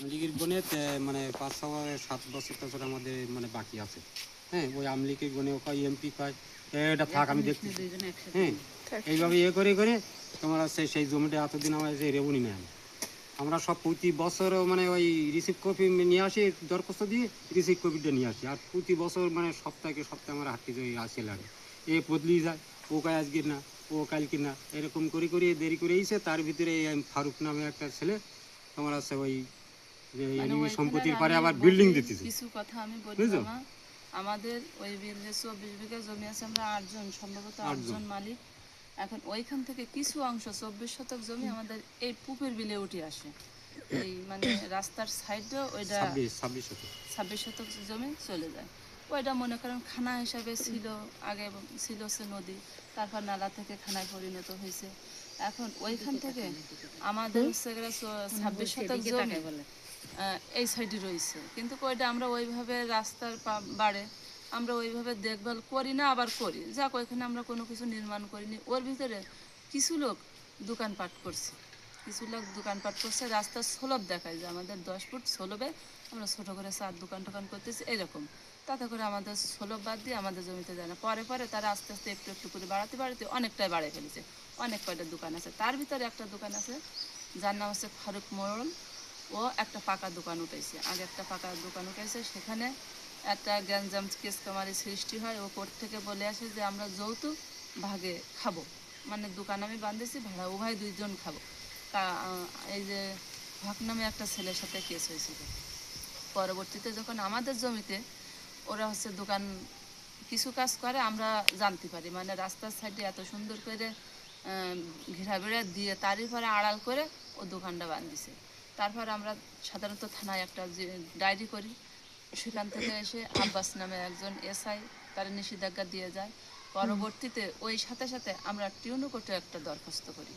আমলিগের গণে মানে ৫-৭ বছর আমাদের মানে বাকি আছে। হ্যাঁ, ওই আমলিগের গণে কয় এমপি কয় এটা থাক আমি দেখছি। হ্যাঁ, এইভাবে করে তোমার আছে সেই জমিটা এতদিন আমার যে রেবুনি নেয় আমরা সব প্রতি বছর মানে ওই রিসিভ কপি নিয়ে আসি, দরখাস্ত দিয়ে রিসিভ কপিটা নিয়ে আসি। আর প্রতি বছর মানে সপ্তাহে আমরা হাঁটতে যাই, আসে লাগে এ বদলি যায়, ও কায় আজকের না, ও কালকে না, এরকম করে দেরি করে এসে তার ভিতরে ফারুক নামে একটা ছেলে তোমার আছে ওই সম্পত্তির পরে আবার বিল্ডিং দিতেছে। কিছু কথা আমি বলি মামা, আমাদের ওই বিলে 24 বিঘা জমি আছে, আমরা 8 জন, সম্ভবত 8 জন মালিক। এখন ওইখান থেকে কিছু অংশ 24 শতক জমি আমাদের এই পুকুর বিলে উঠে আসে। এই মানে রাস্তার সাইডে ওইটা 26 শতক জমি চলে যায়। ওইটা মনে করেন খানা হিসাবে ছিল, আগে ছিল সে নদী, তারপর নালা থেকে খানায় পরিণত হয়েছে। এখন ওইখান থেকে আমাদের 26 শতক জমি এই সাইডে রয়েছে, কিন্তু ওইটা আমরা ওইভাবে রাস্তার বাড়ে আমরা ওইভাবে দেখভাল করি না, আবার করি যাক ওইখানে আমরা কোনো কিছু নির্মাণ করিনি। ওর ভিতরে কিছু লোক দোকানপাট করছে, রাস্তার সোলভ দেখায় যে আমাদের 10 ফুট সোলভে আমরা ছোটো করে চার দোকান করতেছি এইরকম। তাতে করে আমাদের সোলভ বাদ দিয়ে আমাদের জমিতে যায় না। পরে তারা আস্তে আস্তে একটু করে বাড়াতে অনেকটাই বাড়ায় ফেলেছে। অনেক কয়টা দোকান আছে, তার ভিতরে একটা দোকান আছে যার নাম হচ্ছে ফারুক মোড়ল। ও একটা পাকা দোকান উঠাইছে, আগে একটা পাকা দোকান উঠাইছে, সেখানে একটা গ্যাঞ্জাম কেস কামারি সৃষ্টি হয়। ও কোর্ট থেকে বলে আসে যে আমরা যৌতুক ভাগে খাবো, মানে দোকান আমি বাঁধেছি, ভাড়া উভয় 2 জন খাবো। তা এই যে হক নামে একটা ছেলের সাথে কেস হয়েছিল। পরবর্তীতে যখন আমাদের জমিতে ওরা হচ্ছে দোকান কিছু কাজ করে আমরা জানতে পারি, মানে রাস্তার সাইডে এত সুন্দর করে ঘেরাবেড়া দিয়ে তারই পরে আড়াল করে ও দোকানটা বাঁধিছে। তারপর আমরা সাধারণত থানায় একটা যে ডায়েরি করি, সেখান থেকে এসে আব্বাস নামে একজন এসআই তার নিষেধাজ্ঞা দিয়ে যায়। পরবর্তীতে ওই সাথে আমরা টিউনো কোর্টে একটা দরখাস্ত করি,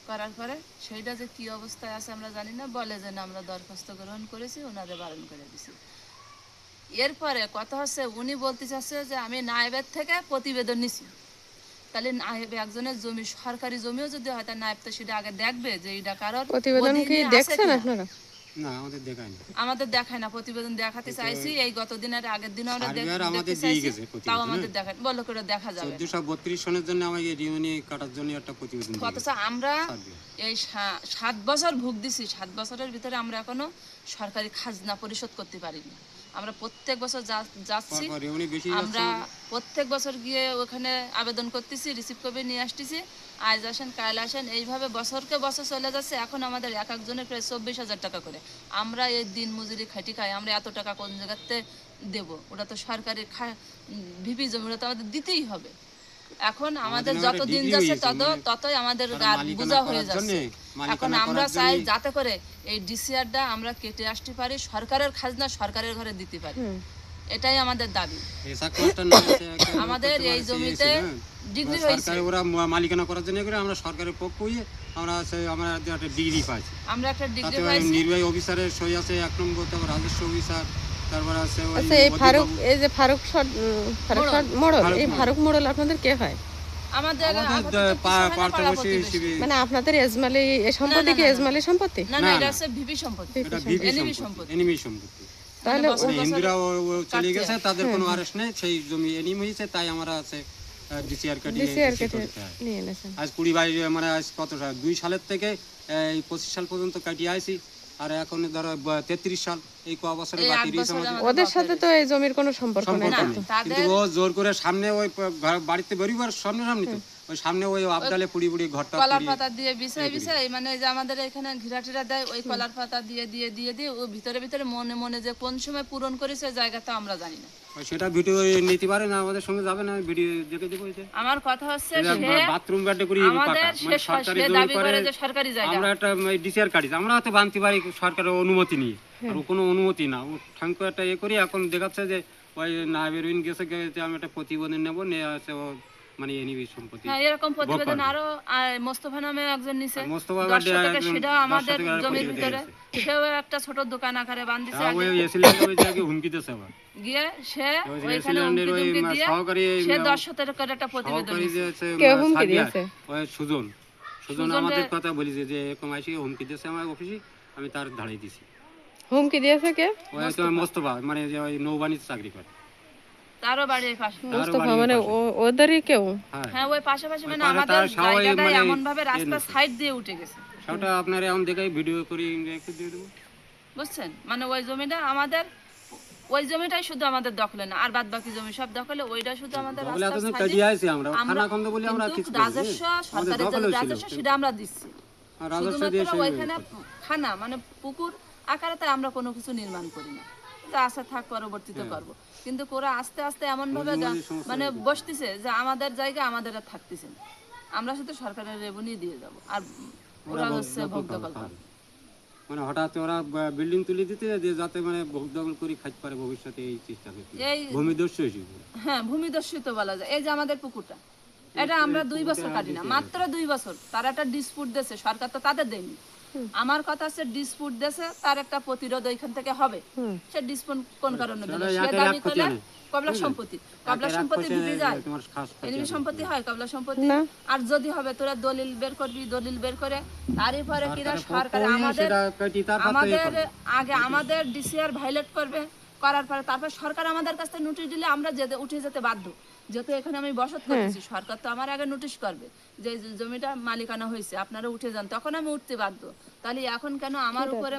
করার পরে সেইটা যে কী অবস্থায় আছে আমরা জানি না, বলে যে না আমরা দরখাস্ত গ্রহণ করেছি, ওনাদের বারণ করে দিছি। এরপরে কথা হচ্ছে উনি বলতে চাচ্ছে যে আমি নায়েবের থেকে প্রতিবেদন নিছি। তাহলে নায়েব একজনের জমি, সরকারি জমিও যদি হয়, তার নায়েব তো সেটা আগে দেখবে যে এইটা কারোর প্রতিবেদন কি দেখছেন আপনারা? না, আমাদের দেখায় না। প্রতিবেদন দেখাতে চাইছি, এই গত দিনের আগের দিন আমরা দেখতে চাইছি, তাও আমাদের দেখায় বললো করে দেখা যাবে 1432 সনের জন্য আমাকে রিউনি কাটার জন্য একটা প্রতিবেদন দিয়েছে। অথচ আমরা এই 7 বছর ভোগ দিছি, 7 বছরের ভিতরে আমরা এখনো সরকারি খাজনা পরিশোধ করতে পারিনি। আমরা প্রত্যেক বছর যাচ্ছি, আমরা প্রত্যেক বছর গিয়ে ওখানে আবেদন করতেছি, রিসিভ কপি নিয়ে আসতেছি, আজ আসেন কাল আসেন, এইভাবে বছরকে বছর চলে যাচ্ছে। এখন আমাদের এক একজনের প্রায় 24,000 টাকা করে। আমরা এই দিন মজুরি খাটি খাই, আমরা এত টাকা কোন জায়গাতে দেবো? ওটা তো সরকারি ভিপি জমি, ওটা তো আমাদের দিতেই হবে। এখন আমাদের যত দিন যাচ্ছে ততই আমাদের বোঝা হয়ে যাচ্ছে। এখন আমরা চাই যাতে করে এই ডিসিআরটা আমরা কেটে আসতে পারি, সরকারের খাজনা সরকারের ঘরে দিতে পারি, এটাই আমাদের দাবি। আমাদের এই জমিতে ডিগ্রি হয়েছে, ওরা মালিকানা করার জন্য করে আমরা সরকারের পক্ষ হয়ে আমরা একটা ডিগ্রি পাইছি, নির্বাহী অফিসারের সই আছে 1 নম্বর, তারপর রাজস্ব অফিসার, তারপর আছে এই ফারুক, এই যে ফারুক মোড়ল, এই ফারুক মোড়ল আপনাদের কে হয়? আমাদের মানে আপনাদের এজমালি সম্পত্তি কি এজমালি সম্পত্তি? না, এটা আছে ভিপি সম্পত্তি, এনিমি সম্পত্তি। তাহলে হিন্দুরা চলে গেছে, তাদের কোনো আরেস্ট নেই, সেই জমি এনিমি হয়েছে, তাই আমরা আছে ডিসিআর কেটে নিয়ে এনেছেন। আজ 20 মানে আজ কত 2 সালের থেকে এই 25 সাল পর্যন্ত কাটিয়ে আইছি, আর এখন ধরো 33 সাল, এই ক বছরে বাকি রয়েছে আমাদের। ওদের সাথে তো এই জমির কোনো সম্পর্ক নেই, কিন্তু ও জোর করে সামনে ওই বাড়িতে বেরিবার সামনে তো ওই সামনে ওই আবডালে পুড়ি ঘরটা কলার পাতা দিয়ে বিছাই মানে যে আমাদের এখানে ঘিরাটিরা দেয়, ওই কলার পাতা দিয়ে ও ভিতরে মনে যে কোন সময় পূরণ করেছে জায়গাটা আমরা জানি না। সেটা ভিডিও নিতে পারে না, আমাদের সঙ্গে যাবে না, ভিডিও দেখে দেব। আমার কথা হচ্ছে বাথরুম ব্যাডে করি পাকা, মানে সরকারি জমি করে সরকারি জায়গা, আমরা একটা ডিসিআর কাটি, আমরা হয়তো বানতে পারি সরকারের অনুমতি নিয়ে, আর কোনো অনুমতি না, ও ঠাঙ্কু একটা করি। এখন দেখাচ্ছে যে ওই নাইবেরুইন গেছে, আমি একটা প্রতিবেদন নেবো, নিয়ে আছে ও মানে এনিবি সম্পত্তি। হ্যাঁ, এরকম প্রতিবেদন আরো মোস্তফা নামে একজন নিছে, সেটা আমাদের জমির ভিতরে, সেও একটা ছোট দোকান আকারে বাঁধিছে, ওই এসিলেন্ডারে হুমকি দিয়েছে, আবার গিয়ে সে ওইখানে হুমকি দিয়ে সে 10-17 করে একটা প্রতিবেদন দিয়েছে। কে হুমকি দিয়েছে? ওই সুজন আমাদের কথা বলেছে যে এরকম আইসি হুমকি দিয়েছে আমার অফিসে, আমি তার ধাড়াই দিছি। হুমকি দিয়েছে কে? ওই তোমার মোস্তফা, মানে যে ওই নৌবাহিনীতে চাকরি করে, তারও বাড়ি এই পাশে। তারও মুস্তফা বাড়ি মানে ওই পাশে। ওদেরই কেউ? হ্যাঁ, হ্যাঁ ওই পাশাপাশি, মানে পাশে আমাদের তার সবাই জায়গাটাই মানে এমন ভাবে এর রাস্তা মতো। সাইড দিয়ে উঠে গেছে, সেটা আপনার এখন দেখাই ভিডিও করে একটু দিয়ে দেবো। বুঝছেন? মানে ওই জমিটা আমাদের, ওই জমিটাই শুধু আমাদের দখলে না, আর বাদ বাকি জমি সব দখলে, ওইটা শুধু আমাদের দখলে রাস্তার এতদিন side এ। কাটিয়ে আসছি আমরা, আমরা খানা খন্দ বলে আমরা কিন্তু কিছু করিনি। রাজস্ব, আমাদের সরকারের যে দখলেও ছিল, রাজস্ব সেটা আমরা দিচ্ছি, আর রাজস্ব দিয়ে শুধুমাত্র সে ওইখানে খানা মানে পুকুর আকারে তাই আমরা কোনো কিছু নির্মাণ করি না, যা আশা থাক পরবর্তীতে করব। কিন্তু ওরা আস্তে আস্তে এমন ভাবে মানে বসতেছে যে আমাদের জায়গা আমাদের আর থাকতেছে না, আমরা শুধু সরকারের রেভিনিউ দিয়ে যাব, আর ওরা হচ্ছে ভোগ দখল করবে। মানে হঠাৎ ওরা বিল্ডিং তুলে দিতে যে যাতে মানে ভোগ দখল করে খাইতে পারে ভবিষ্যতে, এই চেষ্টা করতে এই ভূমিদস্যু হিসেবে। হ্যাঁ ভূমিদস্যু তো বলা যায়। এই যে আমাদের পুকুরটা, এটা আমরা 2 বছর কাটি না, মাত্র 2 বছর। তার একটা ডিসপুট দেছে, সরকার তো তাদের দেয়নি। আমার কথা হচ্ছে ডিসপুট দেছে, তার একটা প্রতিরোধ ওইখান থেকে হবে। সে ডিসপুট কোন কারণে দিল? সে দাবি করলে কবলা সম্পত্তি, কবলা সম্পত্তি দিতে যায়, তোমার খাস এনিমি সম্পত্তি হয় কবলা সম্পত্তি। আর যদি হবে তোরা দলিল বের করবি, দলিল বের করে তারই পরে কিনা সরকার আমাদের আগে আমাদের ডিসিআর ভাইলেট করবে, করার পরে তারপর সরকার আমাদের কাছ থেকে নোটিশ দিলে আমরা যেতে উঠে যেতে বাধ্য। যেহেতু এখানে আমি বসত করতেছি, সরকার তো আমার আগে নোটিশ করবে যে জমিটা মালিকানা হয়েছে, আপনারা উঠে যান, তখন আমি উঠতে বাধ্য। তাহলে এখন কেন আমার উপরে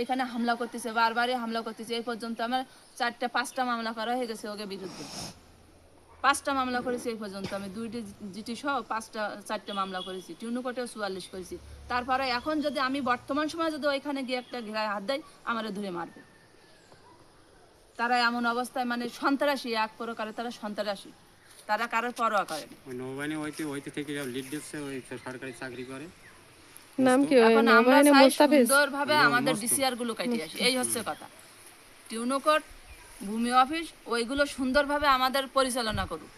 এখানে হামলা করতেছে, বারবারই হামলা করতেছে? এই পর্যন্ত আমার 4-5টা মামলা করা হয়ে গেছে ওকে বিরুদ্ধে, 5টা মামলা করেছি এই পর্যন্ত আমি, 2টি জিটি সহ 4টা মামলা করেছি, টিউনো কোর্টেও 44 করেছি। তারপরে এখন যদি আমি বর্তমান সময় যদি ওইখানে গিয়ে একটা ঘেরায় হাত দেয়, আমারে ধরে মারবে। তারা এমন অবস্থায় মানে সন্ত্রাসী, এক প্রকারে তারা সন্ত্রাসী, তারা কারোর পরোয়া করে না। ওই নৌবাহিনী হইতে থেকে লিড দিচ্ছে, ওই সরকারি চাকরি করে। নাম কি? ওই এখন আমরা নৌবাহিনী চাই মুস্তাফিজ? সুন্দরভাবে আমাদের ডিসিআর গুলো কাটিয়ে আসি, এই হচ্ছে কথা। টিউনো কোর্ট, ভূমি অফিস ওইগুলো সুন্দরভাবে আমাদের পরিচালনা করুক,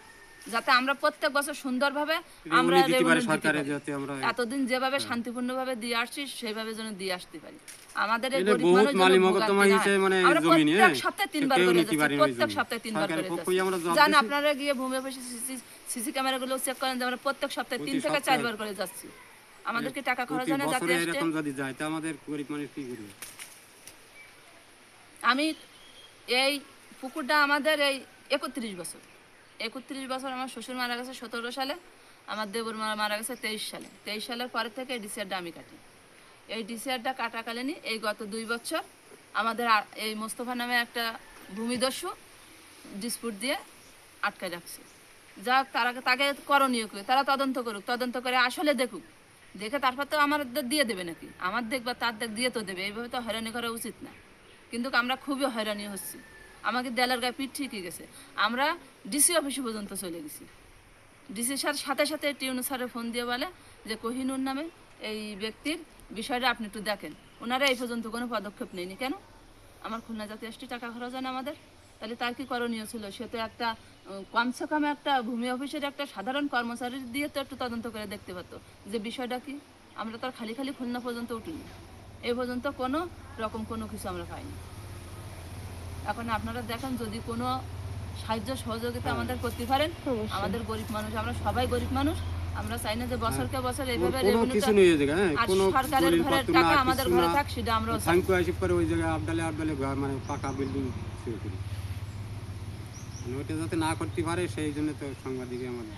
যাতে আমরা প্রত্যেক বছর সুন্দরভাবে আমরা দিতে পারে revenue দিতে সরকারের, পারি। যাতে আমরা এতদিন যেভাবে শান্তিপূর্ণভাবে দিয়ে আসছি সেইভাবে যেন দিয়ে আসতে পারি। আমাদের এই এটা গরিব বহুত মানুষ যেন মালি ভোগান্তি মকদ্দমা না হিসেবে হয়। মানে আমরা জমি নিয়ে প্রত্যেক সপ্তাহে 3বার কেউ করে নিতে যাচ্ছি, পারেনি ওই প্রত্যেক জমি। সপ্তাহে 3বার করে সরকারের পক্ষেই আমরা যাচ্ছি। জবাব জান দিছি। আপনারা গিয়ে ভূমি অফিসে সিসি ক্যামেরাগুলো চেক করেন যে আমরা প্রত্যেক সপ্তাহে 3 থেকে 4 বার করে যাচ্ছি। আমাদেরকে টাকা খরচ হয় না যাতে বছরে আসতে। এরকম যদি যায় তা আমাদের গরিব মানুষ কি করবে? আমি এই পুকুরটা আমাদের এই 31 বছর, 31 বছর। আমার শ্বশুর মারা গেছে 17 সালে, আমার দেবর মারা গেছে 23 সালে। 23 সালের পরে থেকে এই ডিসিআরটা আমি কাটি। এই ডিসিআরটা কাটাকালীনই এই গত 2 বছর আমাদের এই মোস্তফা নামে একটা ভূমিদস্যু ডিসপুট দিয়ে আটকায় রাখছে। যাক, তাকে করণীয় করে তারা তদন্ত করুক, তদন্ত করে আসলে দেখুক, দেখে তারপর তো আমাদের দিয়ে দেবে নাকি? আমার দেখবা তার দিয়ে তো দেবে, এইভাবে তো হয়রানি করা উচিত না। কিন্তু আমরা খুবই হয়রানি হচ্ছি, আমাকে দেয়ালের গায়ে পিঠ ঠিকই গেছে। আমরা ডিসি অফিসে পর্যন্ত চলে গেছি। ডিসি স্যার সাথে সাথে টিউনু স্যারের ফোন দিয়ে বলে যে কোহিনুর নামে এই ব্যক্তির বিষয়টা আপনি একটু দেখেন। ওনারা এই পর্যন্ত কোনো পদক্ষেপ নেয়নি কেন? আমার খুলনা জাতীয় এসটি টাকা খরচ হয় না আমাদের? তাহলে তার কি করণীয় ছিল? সে তো একটা কমসে কম একটা ভূমি অফিসের একটা সাধারণ কর্মচারী দিয়ে তো একটু তদন্ত করে দেখতে পারতো যে বিষয়টা কি। আমরা তো আর খালি খালি খুলনা পর্যন্ত উঠিনি, এই পর্যন্ত কোনো রকম কোনো কিছু আমরা পাইনি। এখন আপনারা দেখেন, যদি কোনো সাহায্য সহযোগিতা আমাদের করতে পারেন, আমাদের গরিব মানুষ, আমরা সবাই গরিব মানুষ, আমরা চাই না যে বছরকে বছর এইভাবে কোনো কিছু নেই এই জায়গায়, হ্যাঁ, আর কোনো সরকারের দলিল ঘরের পত্র টাকা না, আমাদের কিছু ঘরে না। থাক, সেটা আমরাও চাই। থ্যাংক ইউ আসিফ করে ওই জায়গায় আবডালে ঘর মানে পাকা বিল্ডিং শুরু করি, মানে ওইটা যাতে না করতে পারে সেই জন্য তো সাংবাদিক আমাদের